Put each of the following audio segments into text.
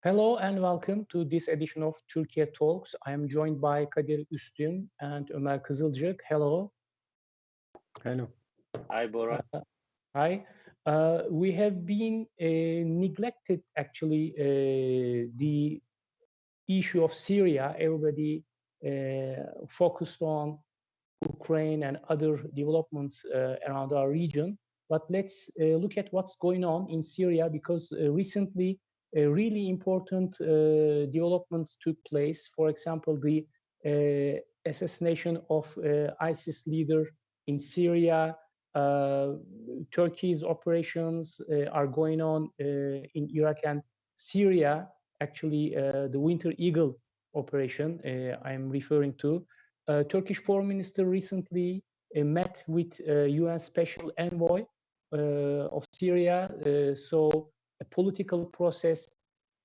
Hello and welcome to this edition of Türkiye Talks. I am joined by Kadir, Üstün and Ömer Özkızılcık. Hello. Hello. Hi, Bora. Hi. We have been neglected actually the issue of Syria. Everybody focused on Ukraine and other developments around our region. But let's look at what's going on in Syria because recently really important developments took place. For example, the assassination of ISIS leader in Syria. Turkey's operations are going on in Iraq and Syria. Actually, the Winter Eagle operation I'm referring to. Turkish Foreign Minister recently met with UN Special Envoy of Syria. So a political process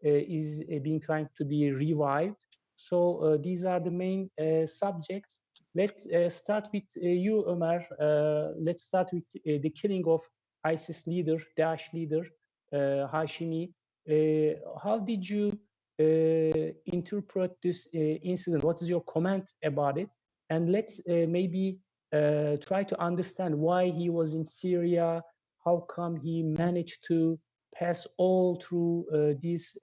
is being trying to be revived. So these are the main subjects. Let's start with you, Ömer. Let's start with the killing of ISIS leader, Daesh leader, Hashimi. How did you interpret this incident? What is your comment about it? And let's maybe try to understand why he was in Syria. How come he managed to pass all through this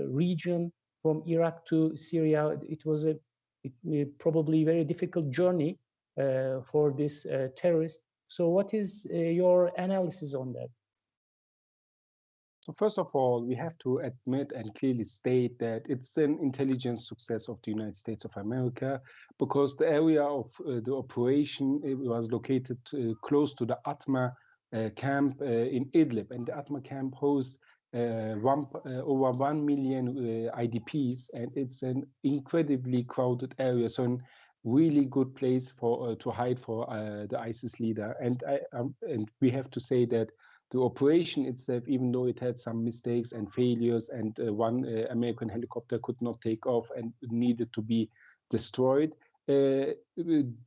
region from Iraq to Syria? It was a probably very difficult journey for this terrorist. So what is your analysis on that? So first of all, we have to admit and clearly state that it's an intelligence success of the United States of America because the area of the operation it was located close to the Atma camp in Idlib, and the Atma camp hosts over 1 million IDPs, and it's an incredibly crowded area, so a really good place for to hide for the ISIS leader. And we have to say that the operation itself, even though it had some mistakes and failures, and one American helicopter could not take off and needed to be destroyed,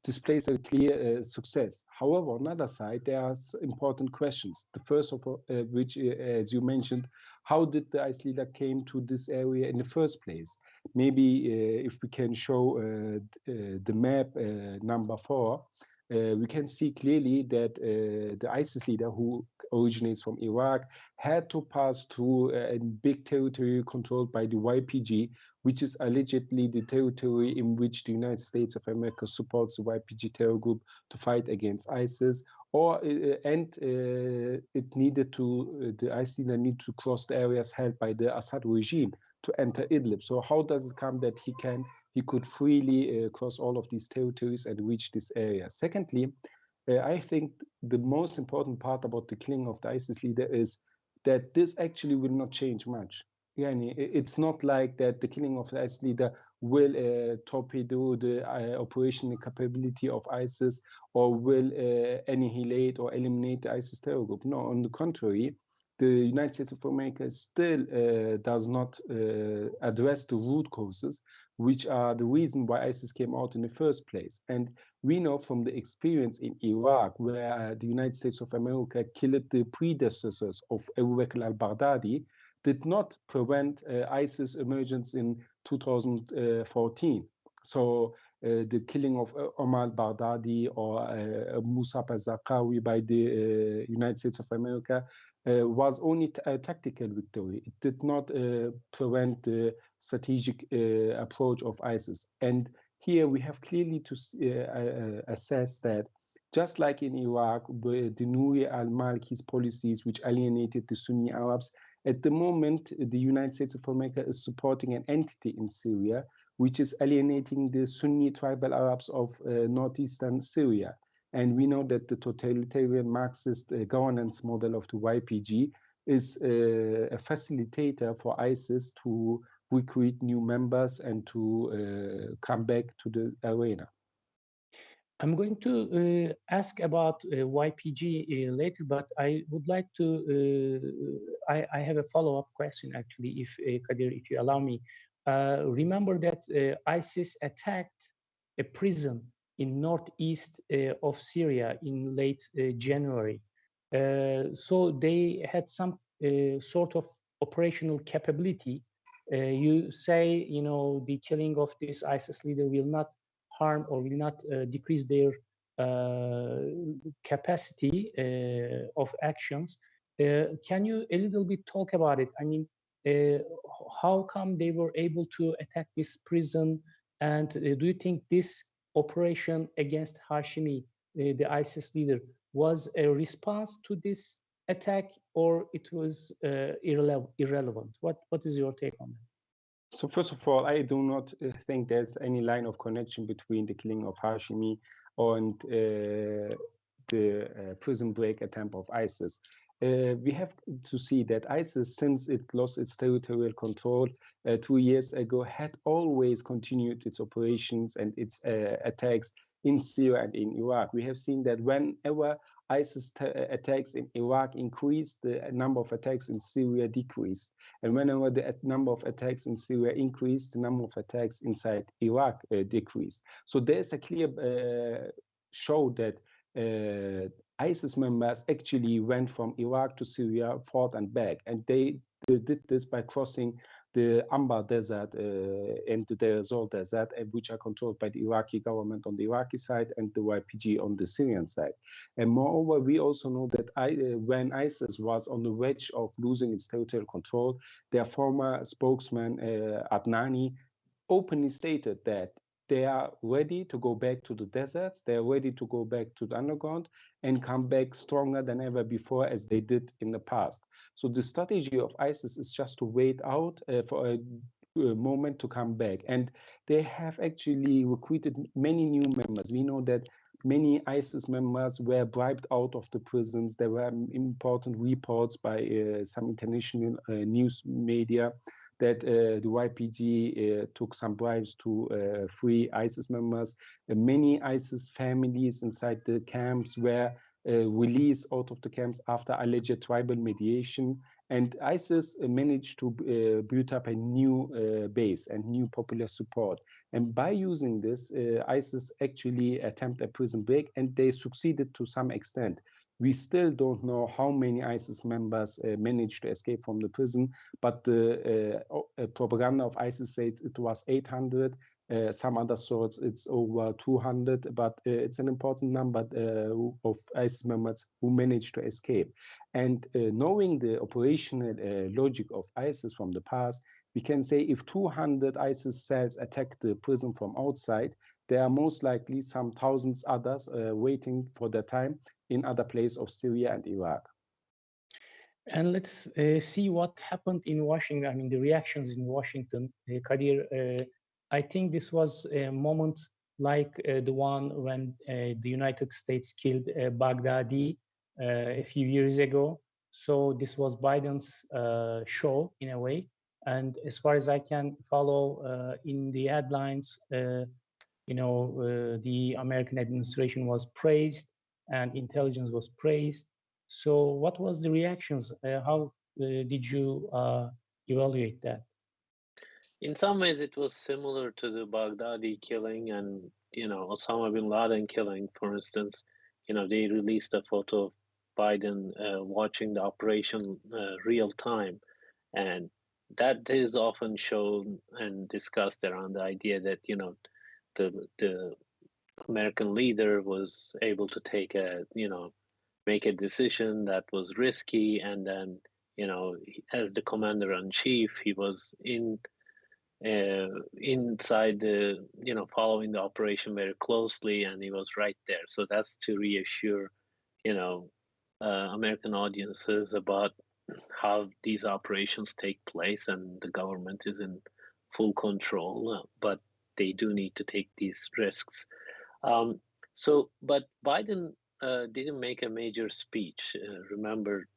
displays a clear success. However, on the other side, there are important questions. The first of which, as you mentioned, how did the ISIS leader came to this area in the first place? Maybe if we can show the map number 4, we can see clearly that the ISIS leader, who originates from Iraq, had to pass through a big territory controlled by the YPG, which is allegedly the territory in which the United States of America supports the YPG terror group to fight against ISIS. It needed to, the ISIS leader needed to cross the areas held by the Assad regime to enter Idlib. So how does it come that he could freely cross all of these territories and reach this area? Secondly, I think the most important part about the killing of the ISIS leader is that this actually will not change much. It's not like that the killing of the ISIS leader will torpedo the operational capability of ISIS or will annihilate or eliminate the ISIS terror group. No, on the contrary, the United States of America still does not address the root causes, which are the reason why ISIS came out in the first place. And we know from the experience in Iraq, where the United States of America killed the predecessors of Abu Bakr al-Baghdadi, did not prevent ISIS emergence in 2014. So the killing of Omar al-Baghdadi or Musab al-Zarqawi by the United States of America was only a tactical victory. It did not prevent the strategic approach of ISIS. And here we have clearly to assess that just like in Iraq, the Nouri al-Maliki's policies, which alienated the Sunni Arabs, at the moment, the United States of America is supporting an entity in Syria, which is alienating the Sunni tribal Arabs of northeastern Syria. And we know that the totalitarian Marxist governance model of the YPG is a facilitator for ISIS to recruit new members and to come back to the arena. I'm going to ask about YPG later, but I would like to, I have a follow-up question actually, if Kadir, if you allow me. Remember that ISIS attacked a prison in northeast of Syria in late January. So they had some sort of operational capability You say, the killing of this ISIS leader will not harm or will not decrease their capacity of actions. Can you a little bit talk about it? I mean, how come they were able to attack this prison? And do you think this operation against Hashimi, the ISIS leader, was a response to this attack, or it was irrelevant? What is your take on that? So first of all, I do not think there's any line of connection between the killing of Hashimi and the prison break attempt of ISIS. We have to see that ISIS, since it lost its territorial control 2 years ago, had always continued its operations and its attacks in Syria and in Iraq. We have seen that whenever ISIS attacks in Iraq increased, the number of attacks in Syria decreased. And whenever the number of attacks in Syria increased, the number of attacks inside Iraq decreased. So there's a clear show that ISIS members actually went from Iraq to Syria, fought and back. And they did this by crossing the Ambar Desert and the Deir ez-Zor Desert, which are controlled by the Iraqi government on the Iraqi side and the YPG on the Syrian side. And moreover, we also know that when ISIS was on the verge of losing its territorial control, their former spokesman, Adnani, openly stated that they are ready to go back to the deserts, they are ready to go back to the underground and come back stronger than ever before, as they did in the past. So the strategy of ISIS is just to wait out for a moment to come back. And they have actually recruited many new members. We know that many ISIS members were bribed out of the prisons. There were important reports by some international news media that the YPG took some bribes to free ISIS members. Many ISIS families inside the camps were released out of the camps after alleged tribal mediation. And ISIS managed to build up a new base and new popular support. And by using this, ISIS actually attempted a prison break, and they succeeded to some extent. We still don't know how many ISIS members managed to escape from the prison, but the propaganda of ISIS says it was 800. Some other sources, it's over 200, but it's an important number of ISIS members who managed to escape. And knowing the operational logic of ISIS from the past, we can say if 200 ISIS cells attack the prison from outside, there are most likely some thousands others waiting for their time in other places of Syria and Iraq. And let's see what happened in Washington. I mean, the reactions in Washington. Kadir, I think this was a moment like the one when the United States killed Baghdadi a few years ago. So this was Biden's show in a way. And as far as I can follow in the headlines, the American administration was praised and intelligence was praised. So what was the reactions? How did you evaluate that? In some ways, it was similar to the Baghdadi killing and, Osama bin Laden killing, for instance. They released a photo of Biden watching the operation real time. And that is often shown and discussed around the idea that, the American leader was able to make a decision that was risky. And then, as the commander-in-chief, he was inside the, following the operation very closely, and he was right there. So that's to reassure, American audiences about how these operations take place, and the government is in full control, but they do need to take these risks. But Biden didn't make a major speech. Remember,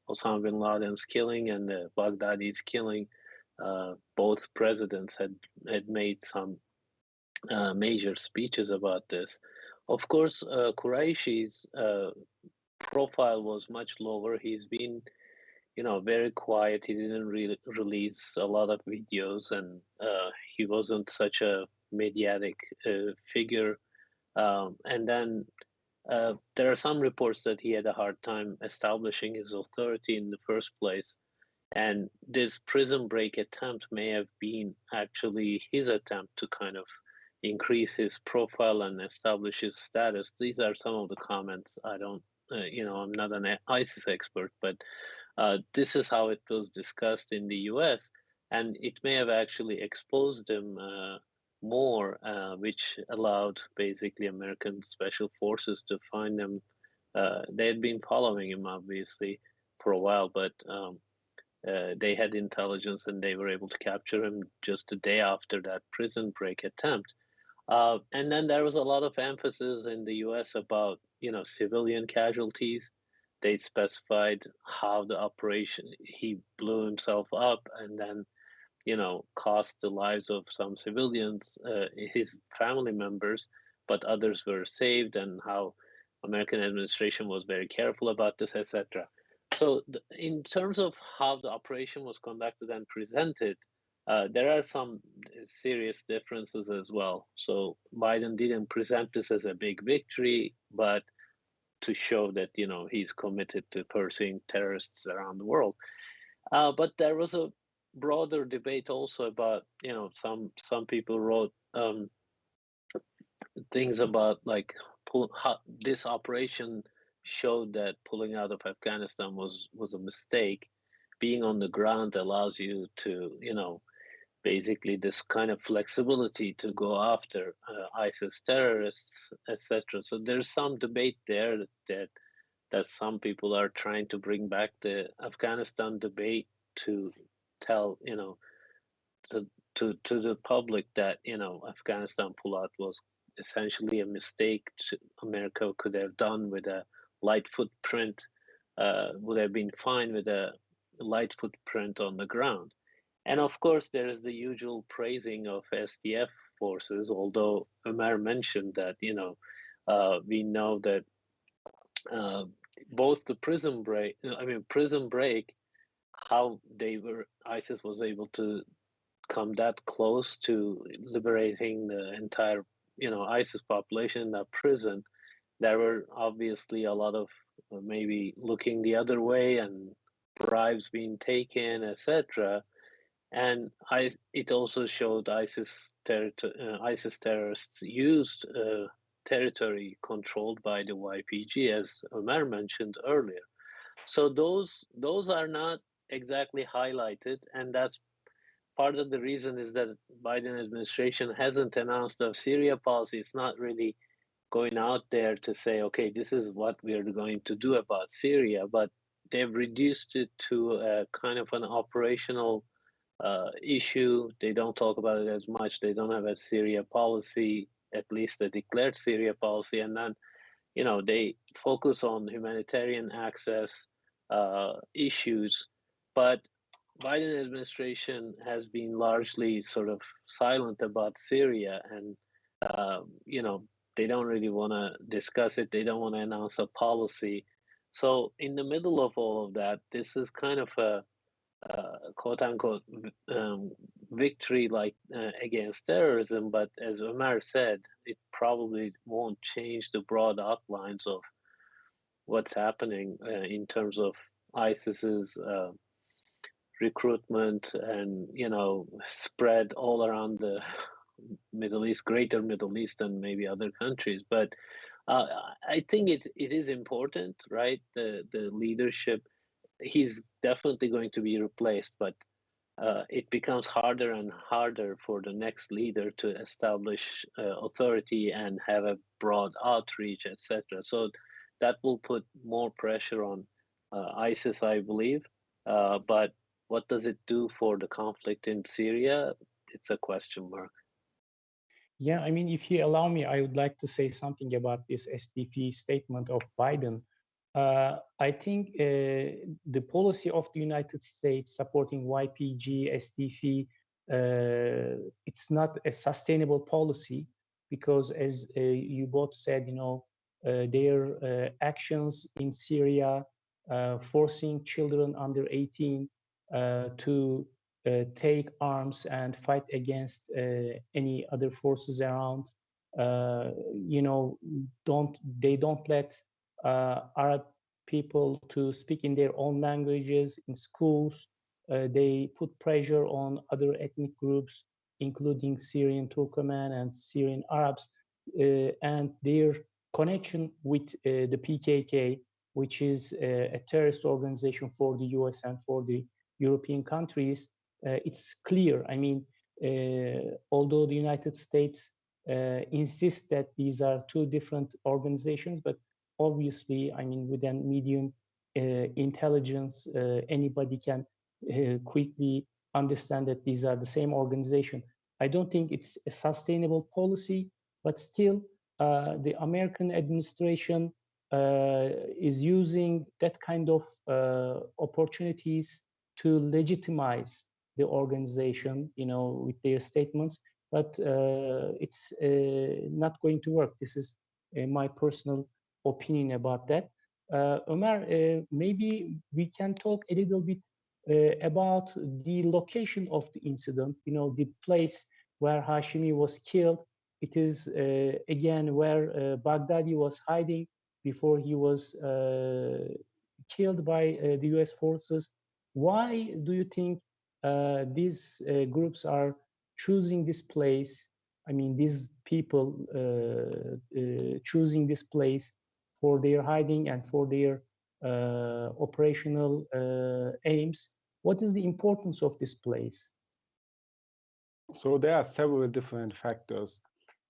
Osama bin Laden's killing and Baghdadi's killing. Both presidents had made some major speeches about this. Of course, Quraishi's profile was much lower. He's been, very quiet. He didn't really release a lot of videos, and he wasn't such a mediatic figure. And then there are some reports that he had a hard time establishing his authority in the first place. And this prison break attempt may have been actually his attempt to kind of increase his profile and establish his status. These are some of the comments. I don't, I'm not an ISIS expert, but this is how it was discussed in the US. And it may have actually exposed him more, which allowed basically American special forces to find him. They had been following him, obviously, for a while, but they had intelligence and they were able to capture him just a day after that prison break attempt. And then there was a lot of emphasis in the US about, civilian casualties. They specified how the operation, he blew himself up and then, cost the lives of some civilians, his family members, but others were saved, and how American administration was very careful about this, etc. So in terms of how the operation was conducted and presented, there are some serious differences as well. So Biden didn't present this as a big victory, but to show that, he's committed to pursuing terrorists around the world. But there was a broader debate also about, some people wrote things about like how this operation showed that pulling out of Afghanistan was a mistake. Being on the ground allows you to, basically this kind of flexibility to go after ISIS terrorists, etc. So there's some debate there that some people are trying to bring back the Afghanistan debate to tell, to the public that, Afghanistan pullout was essentially a mistake America could have done with a light footprint, would have been fine with a light footprint on the ground. And of course, there is the usual praising of SDF forces, although Ömer mentioned that, we know that both the prison break, how ISIS was able to come that close to liberating the entire, ISIS population in that prison. There were obviously a lot of maybe looking the other way and bribes being taken, etc. And it also showed ISIS terrorists used territory controlled by the YPG, as Ömer mentioned earlier. So those are not exactly highlighted, and that's part of the reason is that Biden administration hasn't announced a Syria policy. It's not really going out there to say, okay, this is what we're going to do about Syria, but they've reduced it to a kind of an operational issue. They don't talk about it as much. They don't have a Syria policy, at least a declared Syria policy. And then, they focus on humanitarian access issues. But Biden administration has been largely sort of silent about Syria, and, they don't really want to discuss it. They don't want to announce a policy. So in the middle of all of that, this is kind of a quote unquote victory against terrorism, but as Ömer said, it probably won't change the broad outlines of what's happening in terms of ISIS's recruitment and spread all around the Middle East, greater Middle East, and maybe other countries. But I think it is important, right? The leadership. He's definitely going to be replaced, but it becomes harder and harder for the next leader to establish authority and have a broad outreach, etc. So that will put more pressure on ISIS, I believe. But what does it do for the conflict in Syria? It's a question mark. Yeah, I mean, if you allow me, I would like to say something about this SDF statement of Biden. I think the policy of the United States supporting YPG, SDF, it's not a sustainable policy because, as you both said, their actions in Syria, forcing children under 18 to take arms and fight against any other forces around. They don't let Arab people to speak in their own languages in schools. they put pressure on other ethnic groups, including Syrian Turkmen and Syrian Arabs, and their connection with the PKK, which is a terrorist organization for the US and for the European countries. It's clear. I mean, although the United States insists that these are two different organizations, but obviously, I mean, with a medium intelligence, anybody can quickly understand that these are the same organization. I don't think it's a sustainable policy, but still, the American administration is using that kind of opportunities to legitimize the organization, you know, with their statements. But it's not going to work. This is my personal opinion about that. Ömer, maybe we can talk a little bit about the location of the incident, you know, the place where Hashemi was killed. It is, again, where Baghdadi was hiding before he was killed by the US forces. Why do you think these groups are choosing this place? I mean, these people choosing this place for their hiding and for their operational aims. What is the importance of this place? So there are several different factors.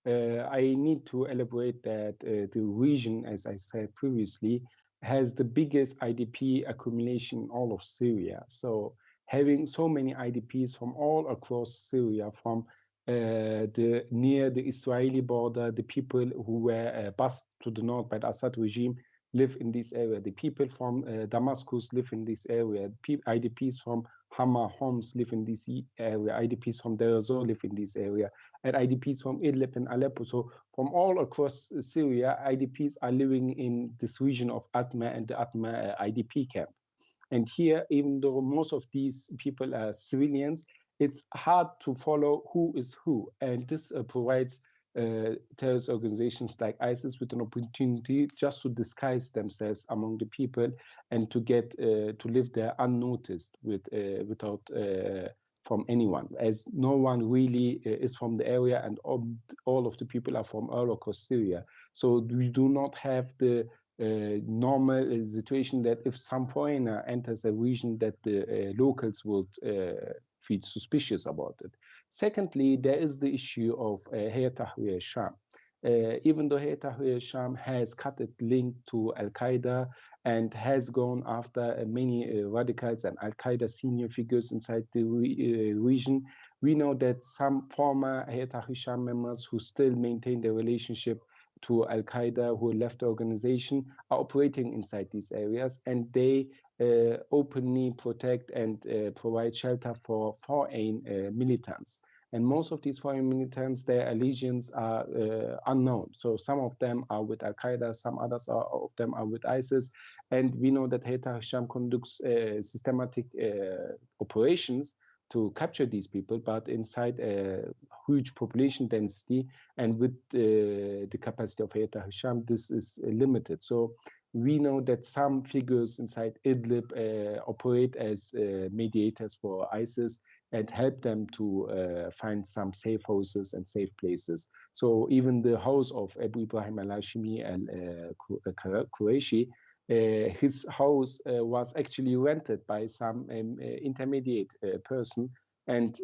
I need to elaborate that the region, as I said previously, has the biggest IDP accumulation in all of Syria. So having so many IDPs from all across Syria, from near the Israeli border, the people who were bused to the north by the Assad regime live in this area. The people from Damascus live in this area. IDPs from Hama, Homs live in this area. IDPs from Deir ez-Zor live in this area. And IDPs from Idlib and Aleppo. So from all across Syria, IDPs are living in this region of Atma and the Atma IDP camp. And here, even though most of these people are civilians, it's hard to follow who is who. And this provides terrorist organizations like ISIS with an opportunity just to disguise themselves among the people and to get to live there unnoticed without from anyone, as no one really is from the area, and all of the people are from all across Syria. So we do not have the normal situation that if some foreigner enters a region that the locals would feel suspicious about it. Secondly, there is the issue of Hayat Tahrir al-Sham. Even though Hayat Tahrir al-Sham has cut its link to Al-Qaeda and has gone after many radicals and Al-Qaeda senior figures inside the region, we know that some former Hayat Tahrir al-Sham members who still maintain their relationship to Al-Qaeda, who left the organization, are operating inside these areas, and they openly protect and provide shelter for foreign militants. And most of these foreign militants, their allegiance are unknown. So some of them are with Al-Qaeda, some others of them are with ISIS. And we know that Hayat Tahrir al-Sham conducts systematic operations to capture these people, but inside a huge population density and with the capacity of Hayat Tahrir al-Sham, this is limited. So we know that some figures inside Idlib operate as mediators for ISIS and help them to find some safe houses and safe places. So even the house of Abu Ibrahim al-Hashimi al-Qurashi, his house was actually rented by some intermediate person, and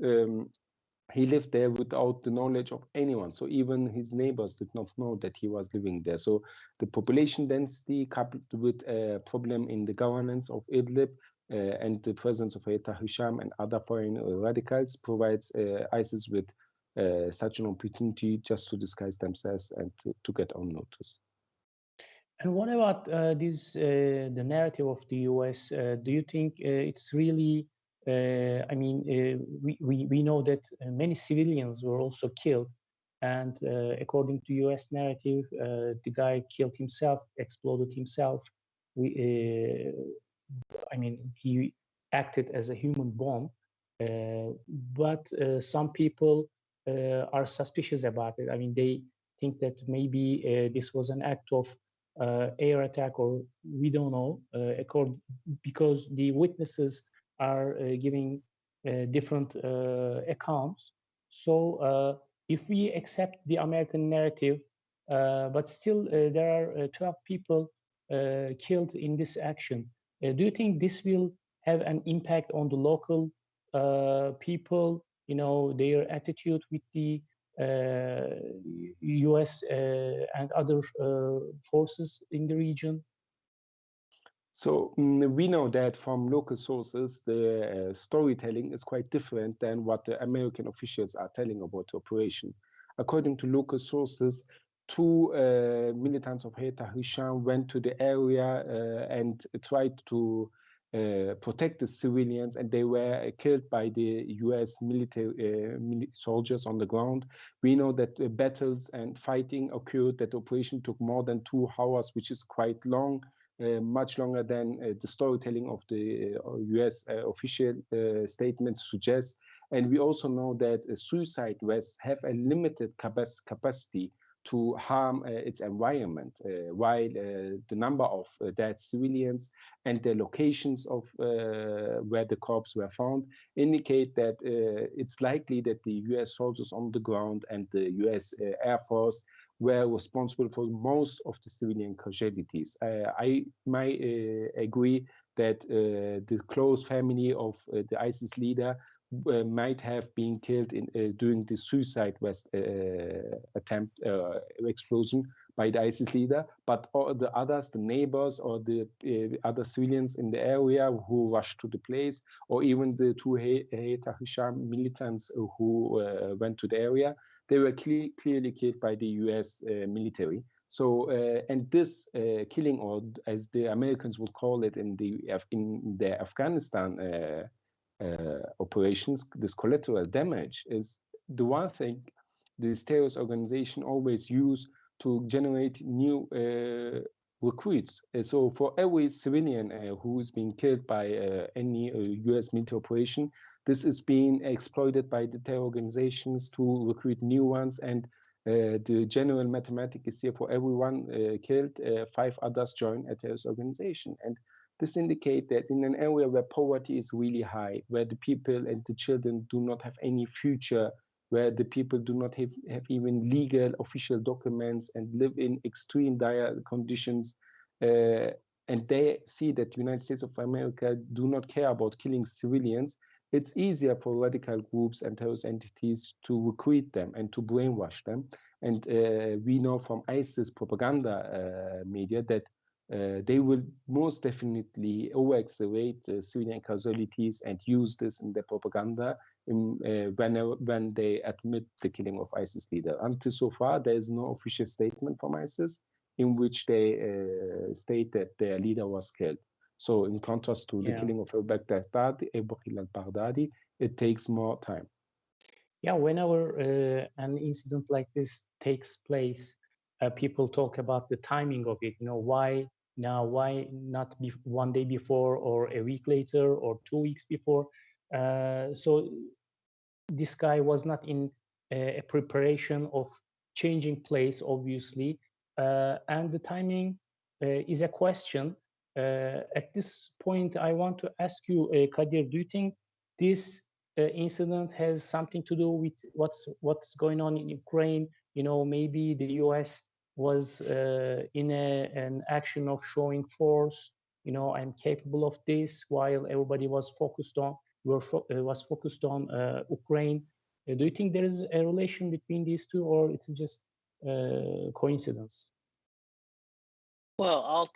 he lived there without the knowledge of anyone. So even his neighbors did not know that he was living there. So the population density coupled with a problem in the governance of Idlib and the presence of Hayat Tahrir al-Sham and other foreign radicals provides ISIS with such an opportunity just to disguise themselves and to get unnoticed. And what about the narrative of the US? Do you think it's really, I mean, we know that many civilians were also killed. And according to US narrative, the guy killed himself, exploded himself. I mean, he acted as a human bomb. But some people are suspicious about it. I mean, they think that maybe this was an act of air attack, or we don't know, because the witnesses are giving different accounts. So if we accept the American narrative, but still there are 12 people killed in this action, do you think this will have an impact on the local people, their attitude with the US and other forces in the region? So we know that from local sources, the storytelling is quite different than what the American officials are telling about the operation. According to local sources, two militants of Hayat Hisham went to the area and tried to protect the civilians, and they were killed by the US military soldiers on the ground. We know that battles and fighting occurred, that the operation took more than 2 hours, which is quite long. Much longer than the storytelling of the US official statements suggest. And we also know that suicide vests have a limited capacity to harm its environment, while the number of dead civilians and the locations of where the corpses were found indicate that it's likely that the US soldiers on the ground and the US Air Force were responsible for most of the civilian casualties. I might agree that the close family of the ISIS leader might have been killed during the suicide vest attempt explosion by the ISIS leader, but all the others, the neighbors or the other civilians in the area who rushed to the place, or even the two Hayat Hisham militants who went to the area, they were clearly killed by the US military. So, and this killing, or as the Americans would call it in the Afghanistan operations, this collateral damage is the one thing this terrorist organization always use to generate new recruits. So for every civilian who is being killed by any US military operation, this is being exploited by the terror organizations to recruit new ones. And the general mathematics is here: for everyone killed, 5 others join a terrorist organization. And this indicates that in an area where poverty is really high, where the people and the children do not have any future, where the people do not have even legal official documents and live in extreme dire conditions, and they see that the United States of America do not care about killing civilians, it's easier for radical groups and terrorist entities to recruit them and to brainwash them. And we know from ISIS propaganda media that they will most definitely over-exaggerate civilian casualties and use this in their propaganda when they admit the killing of ISIS leader. Until so far, there is no official statement from ISIS in which they state that their leader was killed. So in contrast to the killing of Bayraktar al-Baghdadi, it takes more time. Yeah, whenever an incident like this takes place, people talk about the timing of it. Why now? Why not one day before, or a week later, or 2 weeks before? So this guy was not in a preparation of changing place, obviously, and the timing is a question. At this point, I want to ask you, Kadir, do you think this incident has something to do with what's going on in Ukraine? Maybe the US was in an action of showing force. I'm capable of this, while everybody was focused on Ukraine. Do you think there is a relation between these two, or it's just coincidence? Well,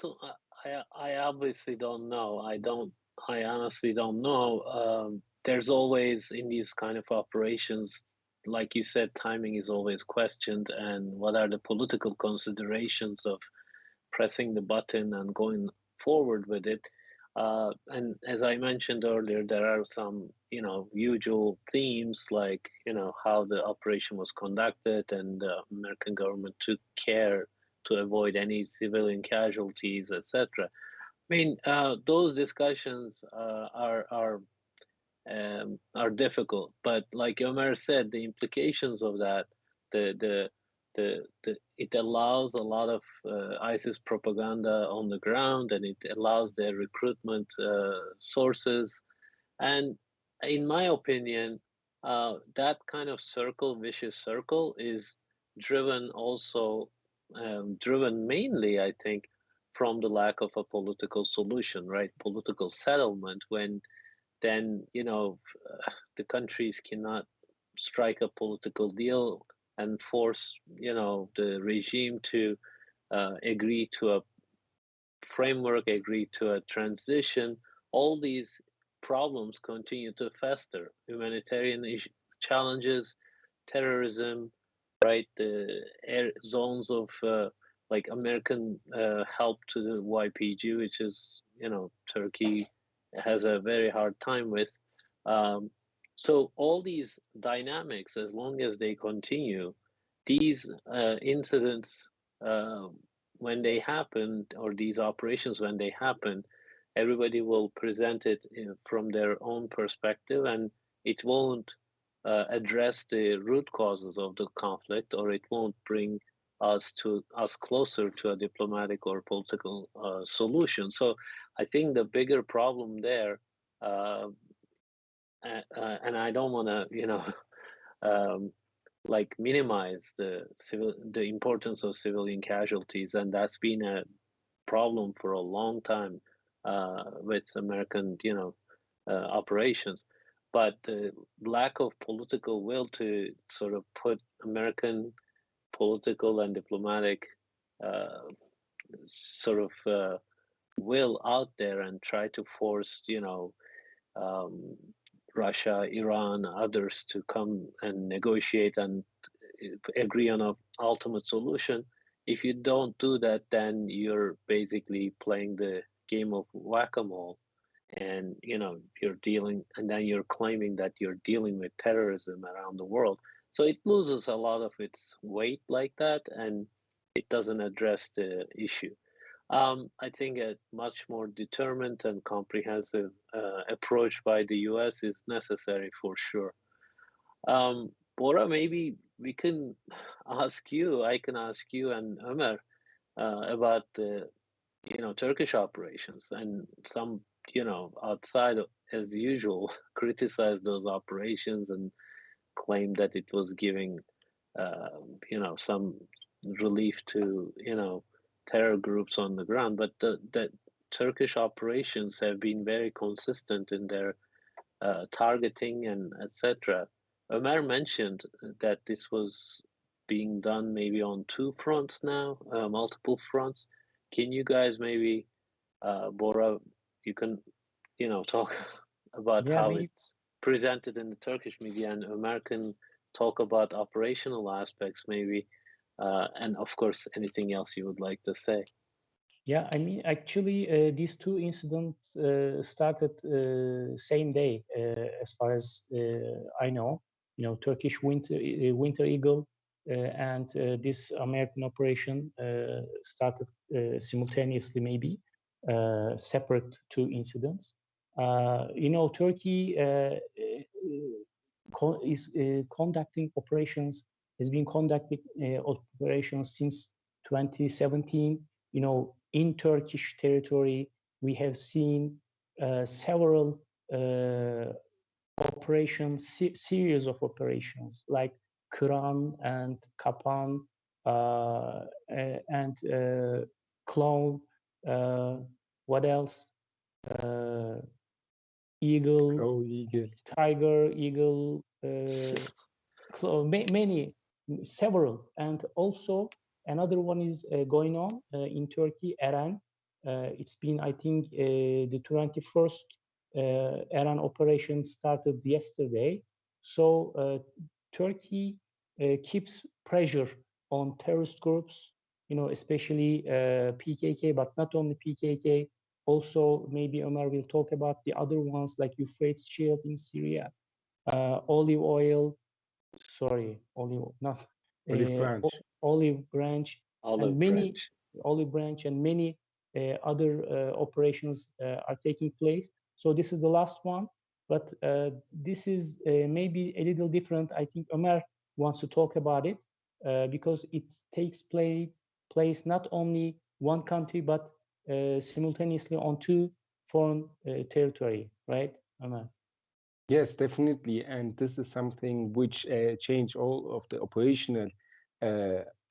I obviously don't know. I honestly don't know. There's always, in these kind of operations, like you said, timing is always questioned, and what are the political considerations of pressing the button and going forward with it. And as I mentioned earlier, there are some, usual themes, like, how the operation was conducted, and the American government took care to avoid any civilian casualties, etc. I mean, those discussions are difficult, but like Ömer said, the implications of that, it allows a lot of ISIS propaganda on the ground, and it allows their recruitment sources And in my opinion, that kind of vicious circle, is driven also, driven mainly, I think, from the lack of a political solution, right? Political settlement, when then, the countries cannot strike a political deal and force, the regime to agree to a framework, agree to a transition. All these problems continue to fester. Humanitarian challenges, terrorism, right? The air zones of like American help to the YPG, which is, Turkey has a very hard time with. So all these dynamics, as long as they continue, these incidents, when they happen, or these operations when they happen, everybody will present it from their own perspective, and it won't address the root causes of the conflict, or it won't bring us closer to a diplomatic or political solution. So I think the bigger problem there, and I don't want to, like minimize the importance of civilian casualties, and that's been a problem for a long time with American, operations. But the lack of political will to sort of put American political and diplomatic sort of will out there and try to force, um, Russia, Iran, others to come and negotiate and agree on an ultimate solution. If you don't do that, then you're basically playing the game of whack-a-mole, and then you're claiming that you're dealing with terrorism around the world. So it loses a lot of its weight like that, and it doesn't address the issue. I think a much more determined and comprehensive approach by the US is necessary for sure. Bora, maybe we can I can ask you and Ömer about the, Turkish operations, and some, outside as usual, criticize those operations and claim that it was giving, some relief to, terror groups on the ground. But the Turkish operations have been very consistent in their targeting and etc. Ömer mentioned that this was being done maybe on two fronts now, multiple fronts. Can you guys maybe, Bora, you can, talk about Yeah, how maybe. it's presented in the Turkish media, and Ömer can talk about operational aspects maybe, and of course, anything else you would like to say. Yeah, I mean, actually, these two incidents started same day, as far as I know. Turkish Winter Eagle and this American operation started simultaneously, maybe separate two incidents. Turkey is conducting operations, has been conducting operations since 2017. In Turkish territory, we have seen several operations, series of operations like Kıran and Kapan and Clown. What else? Eagle, Eagle, Tiger, Eagle, many, several. And also another one is going on in Turkey, Eren. It's been, I think, the 21st Eren operation started yesterday. So Turkey keeps pressure on terrorist groups, especially PKK, but not only PKK. Also, maybe Ömer will talk about the other ones like Euphrates Shield in Syria, Olive Branch, Olive Branch, and many other operations are taking place. So this is the last one, but this is maybe a little different. I think Ömer wants to talk about it because it takes place not only one country, but simultaneously on two foreign territory, right, Ömer? Yes, definitely. And this is something which changed all of the operational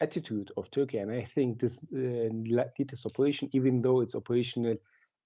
attitude of Turkey. And I think this latest operation, even though its operational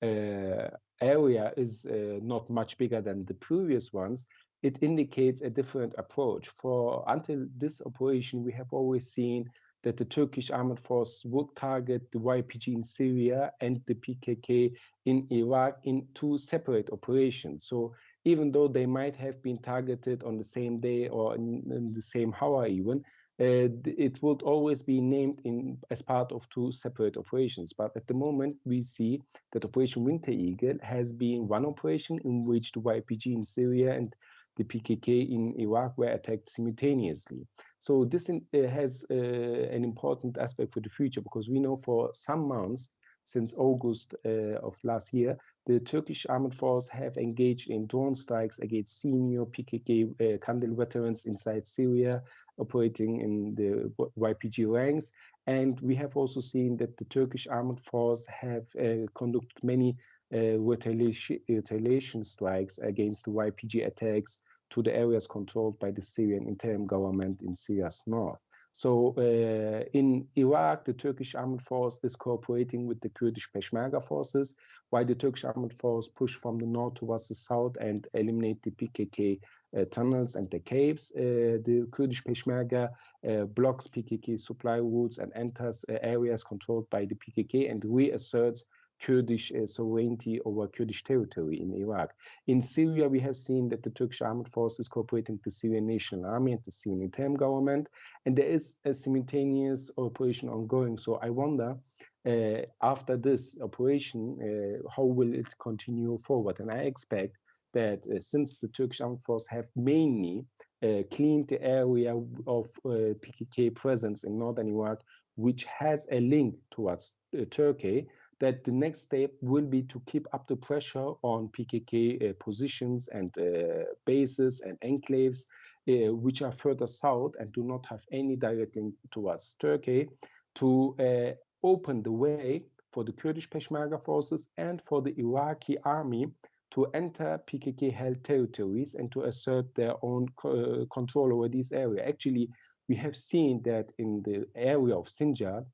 area is not much bigger than the previous ones, it indicates a different approach. For until this operation, we have always seen that the Turkish armed force would target the YPG in Syria and the PKK in Iraq in two separate operations. So even though they might have been targeted on the same day or in the same hour even, it would always be named as part of two separate operations. But at the moment, we see that Operation Winter Eagle has been one operation in which the YPG in Syria and the PKK in Iraq were attacked simultaneously. So this has an important aspect for the future, because we know for some months, since August of last year, the Turkish armed force have engaged in drone strikes against senior PKK Kandil veterans inside Syria, operating in the YPG ranks. And we have also seen that the Turkish armed force have conducted many retaliation strikes against the YPG attacks to the areas controlled by the Syrian interim government in Syria's north. So in Iraq, the Turkish armed force is cooperating with the Kurdish Peshmerga forces, while the Turkish armed force push from the north towards the south and eliminate the PKK tunnels and the caves. The Kurdish Peshmerga blocks PKK supply routes and enters areas controlled by the PKK and reasserts Kurdish sovereignty over Kurdish territory in Iraq. In Syria, we have seen that the Turkish armed force is cooperating with the Syrian National Army and the Syrian interim government, and there is a simultaneous operation ongoing. So I wonder, after this operation, how will it continue forward? And I expect that since the Turkish armed force have mainly cleaned the area of PKK presence in northern Iraq, which has a link towards Turkey, that the next step will be to keep up the pressure on PKK positions and bases and enclaves, which are further south and do not have any direct link towards Turkey, to open the way for the Kurdish Peshmerga forces and for the Iraqi army to enter PKK-held territories and to assert their own control over this area. Actually, we have seen that in the area of Sinjar,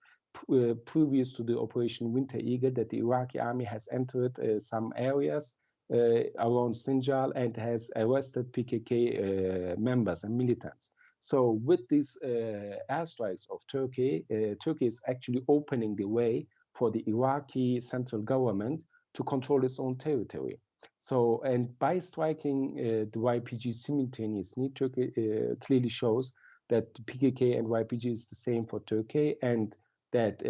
previous to the Operation Winter Eagle, that the Iraqi army has entered some areas around Sinjar and has arrested PKK members and militants. So with these airstrikes of Turkey, Turkey is actually opening the way for the Iraqi central government to control its own territory. So, and by striking the YPG simultaneously, Turkey clearly shows that the PKK and YPG is the same for Turkey, and that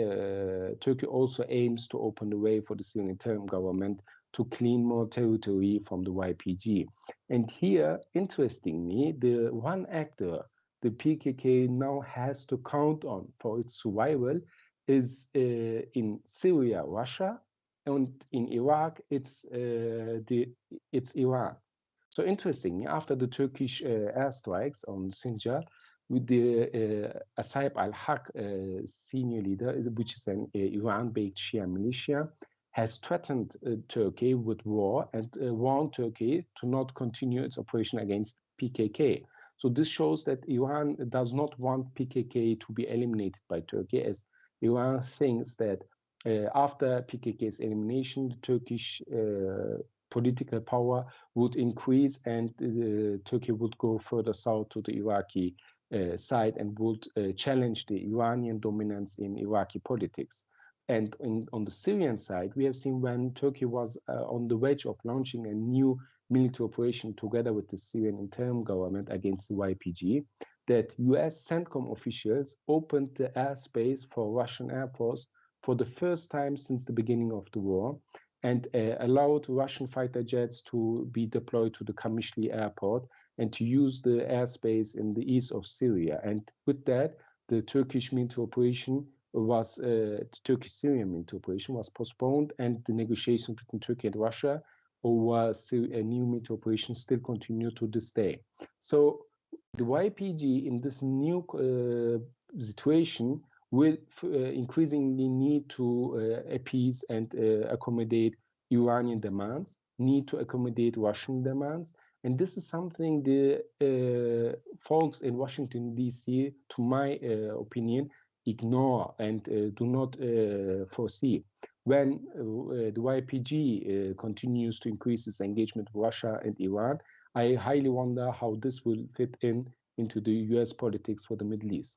Turkey also aims to open the way for the Syrian interim government to clean more territory from the YPG. And here, interestingly, the one actor the PKK now has to count on for its survival is in Syria, Russia, and in Iraq, it's Iran. So interestingly, after the Turkish airstrikes on Sinjar, with the Asaib al-Haq senior leader, which is an Iran-based Shia militia, has threatened Turkey with war and warned Turkey to not continue its operation against PKK. So this shows that Iran does not want PKK to be eliminated by Turkey, as Iran thinks that after PKK's elimination, the Turkish political power would increase and Turkey would go further south to the Iraqi side and would challenge the Iranian dominance in Iraqi politics. And on the Syrian side, we have seen when Turkey was on the verge of launching a new military operation together with the Syrian interim government against the YPG, that US CENTCOM officials opened the airspace for Russian Air Force for the first time since the beginning of the war, and allowed Russian fighter jets to be deployed to the Kamishli airport and to use the airspace in the east of Syria. And with that, the Turkish military operation was, the Turkish-Syrian military operation was postponed, and the negotiations between Turkey and Russia over a new military operation still continue to this day. So the YPG in this new situation will increasingly need to appease and accommodate Iranian demands, need to accommodate Russian demands, And this is something the folks in Washington, D.C., to my opinion, ignore and do not foresee. When the YPG continues to increase its engagement with Russia and Iran, I highly wonder how this will fit into the US politics for the Middle East.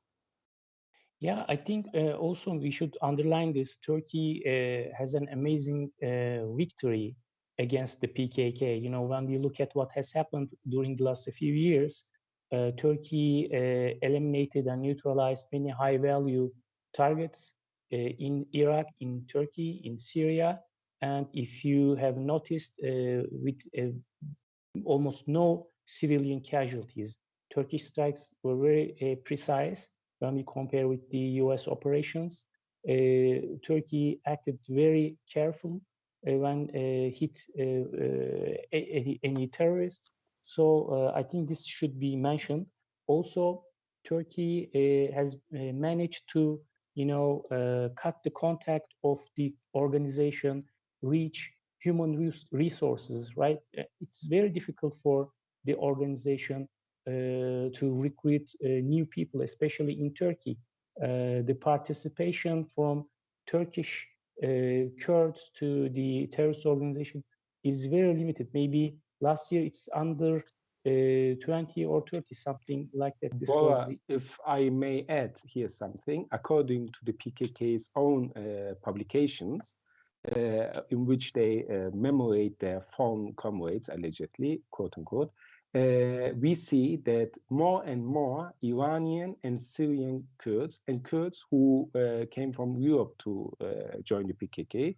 Yeah, I think also we should underline this. Turkey has an amazing victory against the PKK. You know, when we look at what has happened during the last few years, Turkey eliminated and neutralized many high-value targets in Iraq, in Turkey, in Syria. And if you have noticed, with almost no civilian casualties, Turkish strikes were very precise. When we compare with the US operations, Turkey acted very careful when hit any terrorists. So I think this should be mentioned. Also, Turkey has managed to, cut the contact of the organization, reach human resources, right? It's very difficult for the organization to recruit new people, especially in Turkey. The participation from Turkish Kurds to the terrorist organization is very limited. Maybe last year it's under 20 or 30, something like that. This Bora, was if I may add here something, according to the PKK's own publications, in which they commemorate their fallen comrades, allegedly, quote unquote, we see that more and more Iranian and Syrian Kurds and Kurds who came from Europe to join the PKK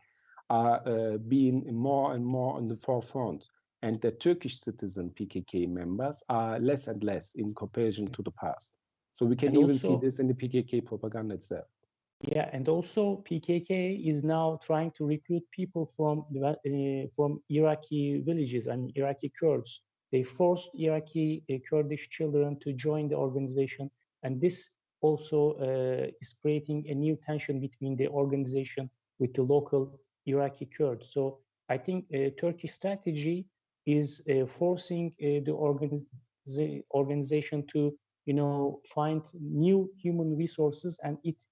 are being more and more on the forefront. And the Turkish citizen PKK members are less and less in comparison to the past. So we can even also see this in the PKK propaganda itself. Yeah, and also PKK is now trying to recruit people from Iraqi villages and Iraqi Kurds. They forced Iraqi Kurdish children to join the organization, and this also is creating a new tension between the organization with the local Iraqi Kurds. So I think Turkish strategy is forcing the organization to, find new human resources, and it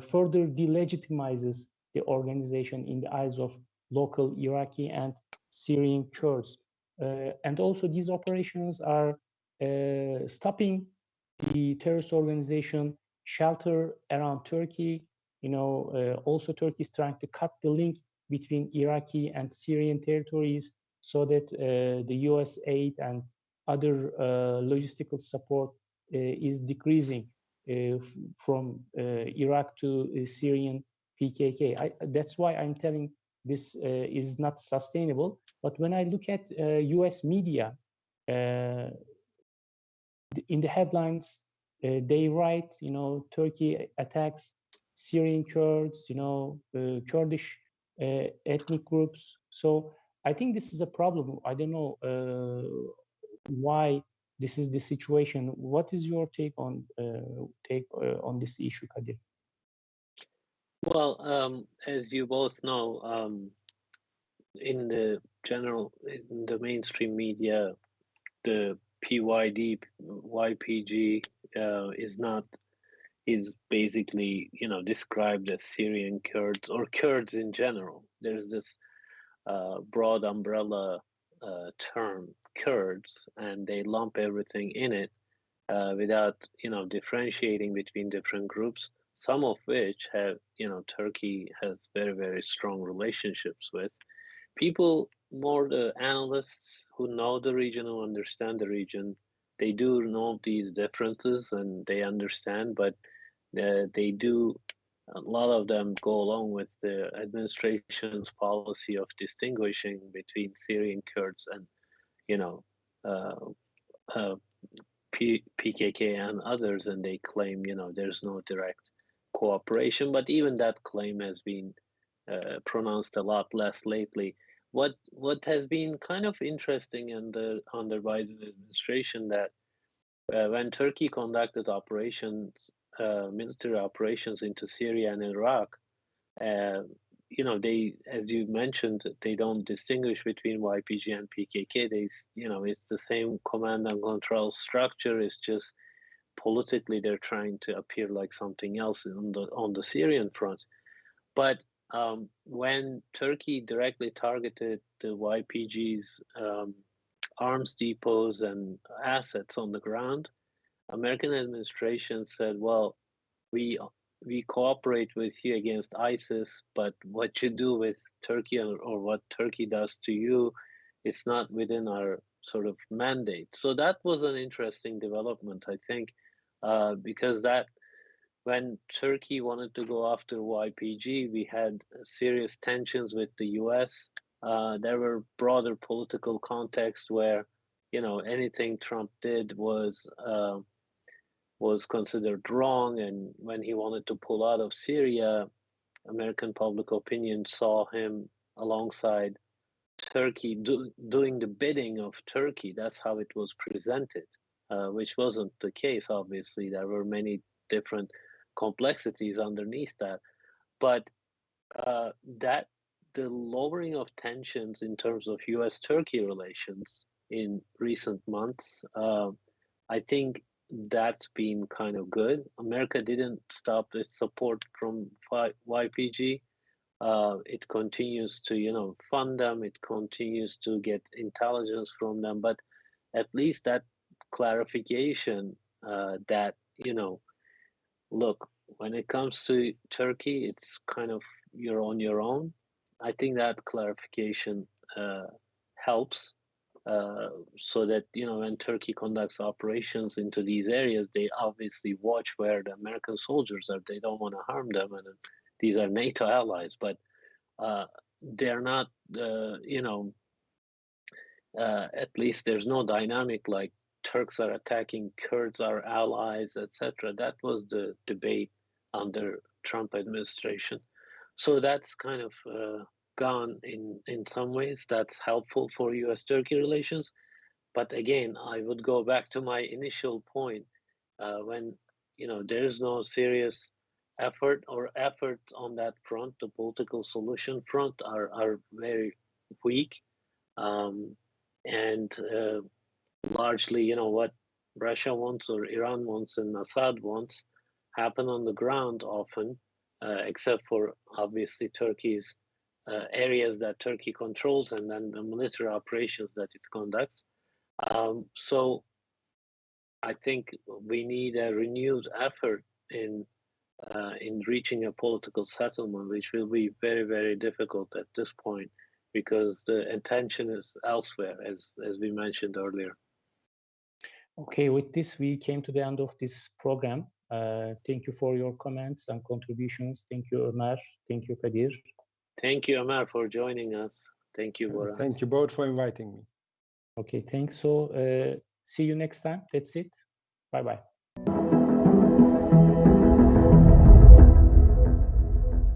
further delegitimizes the organization in the eyes of local Iraqi and Syrian Kurds. And also these operations are stopping the terrorist organization shelter around Turkey. Also Turkey is trying to cut the link between Iraqi and Syrian territories so that the US aid and other logistical support is decreasing from Iraq to Syrian PKK. That's why I'm telling this is not sustainable. But when I look at US media, in the headlines, they write, Turkey attacks Syrian Kurds, Kurdish ethnic groups. So I think this is a problem. I don't know why this is the situation. What is your take on this issue, Kadir? Well, as you both know, in the mainstream media, the YPG is basically described as Syrian Kurds or Kurds in general. There's this broad umbrella term, Kurds, and they lump everything in it without differentiating between different groups, some of which have Turkey has very, very strong relationships with. People, more the analysts who know the region, who understand the region, they do know these differences and they understand, but they do, a lot of them go along with the administration's policy of distinguishing between Syrian Kurds and PKK and others, and they claim there's no direct cooperation. But even that claim has been pronounced a lot less lately. What has been kind of interesting under Biden administration, that when Turkey conducted operations, military operations into Syria and Iraq, you know, they, as you mentioned, they don't distinguish between YPG and PKK. They, you know, it's the same command and control structure. It's just politically they're trying to appear like something else on the Syrian front. But when Turkey directly targeted the YPG's arms depots and assets on the ground, American administration said, well, we cooperate with you against ISIS, but what you do with Turkey or what Turkey does to you, it's not within our sort of mandate. So that was an interesting development, I think, because that when Turkey wanted to go after YPG, we had serious tensions with the US. There were broader political contexts where, you know, anything Trump did was considered wrong. And when he wanted to pull out of Syria, American public opinion saw him alongside Turkey doing the bidding of Turkey. That's how it was presented, which wasn't the case, obviously. There were many different complexities underneath that. But that the lowering of tensions in terms of US-Turkey relations in recent months, I think that's been kind of good. America didn't stop its support from YPG. It continues to, you know, fund them. It continues to get intelligence from them. But at least that clarification that, you know, look, when it comes to Turkey, it's kind of you're on your own. I think that clarification helps. So that, you know, when Turkey conducts operations into these areas, they obviously watch where the American soldiers are. They don't want to harm them, and these are NATO allies, but they're not, you know, at least there's no dynamic like Turks are attacking Kurds, our allies, etc. That was the debate under Trump administration. So that's kind of gone in some ways. That's helpful for US-Turkey relations. But again, I would go back to my initial point. When, you know, there's no serious effort or efforts on that front, the political solution front are very weak. And largely, you know, what Russia wants or Iran wants and Assad wants happen on the ground often, except for obviously Turkey's areas that Turkey controls and then the military operations that it conducts. So I think we need a renewed effort in reaching a political settlement, which will be very, very difficult at this point because the attention is elsewhere, as we mentioned earlier. Okay, with this, we came to the end of this program. Thank you for your comments and contributions. Thank you, Ömer. Thank you, Kadir. Thank you, Ömer, for joining us. Thank you, Bora. Thank you both for inviting me. Okay, thanks. So see you next time. That's it. Bye-bye.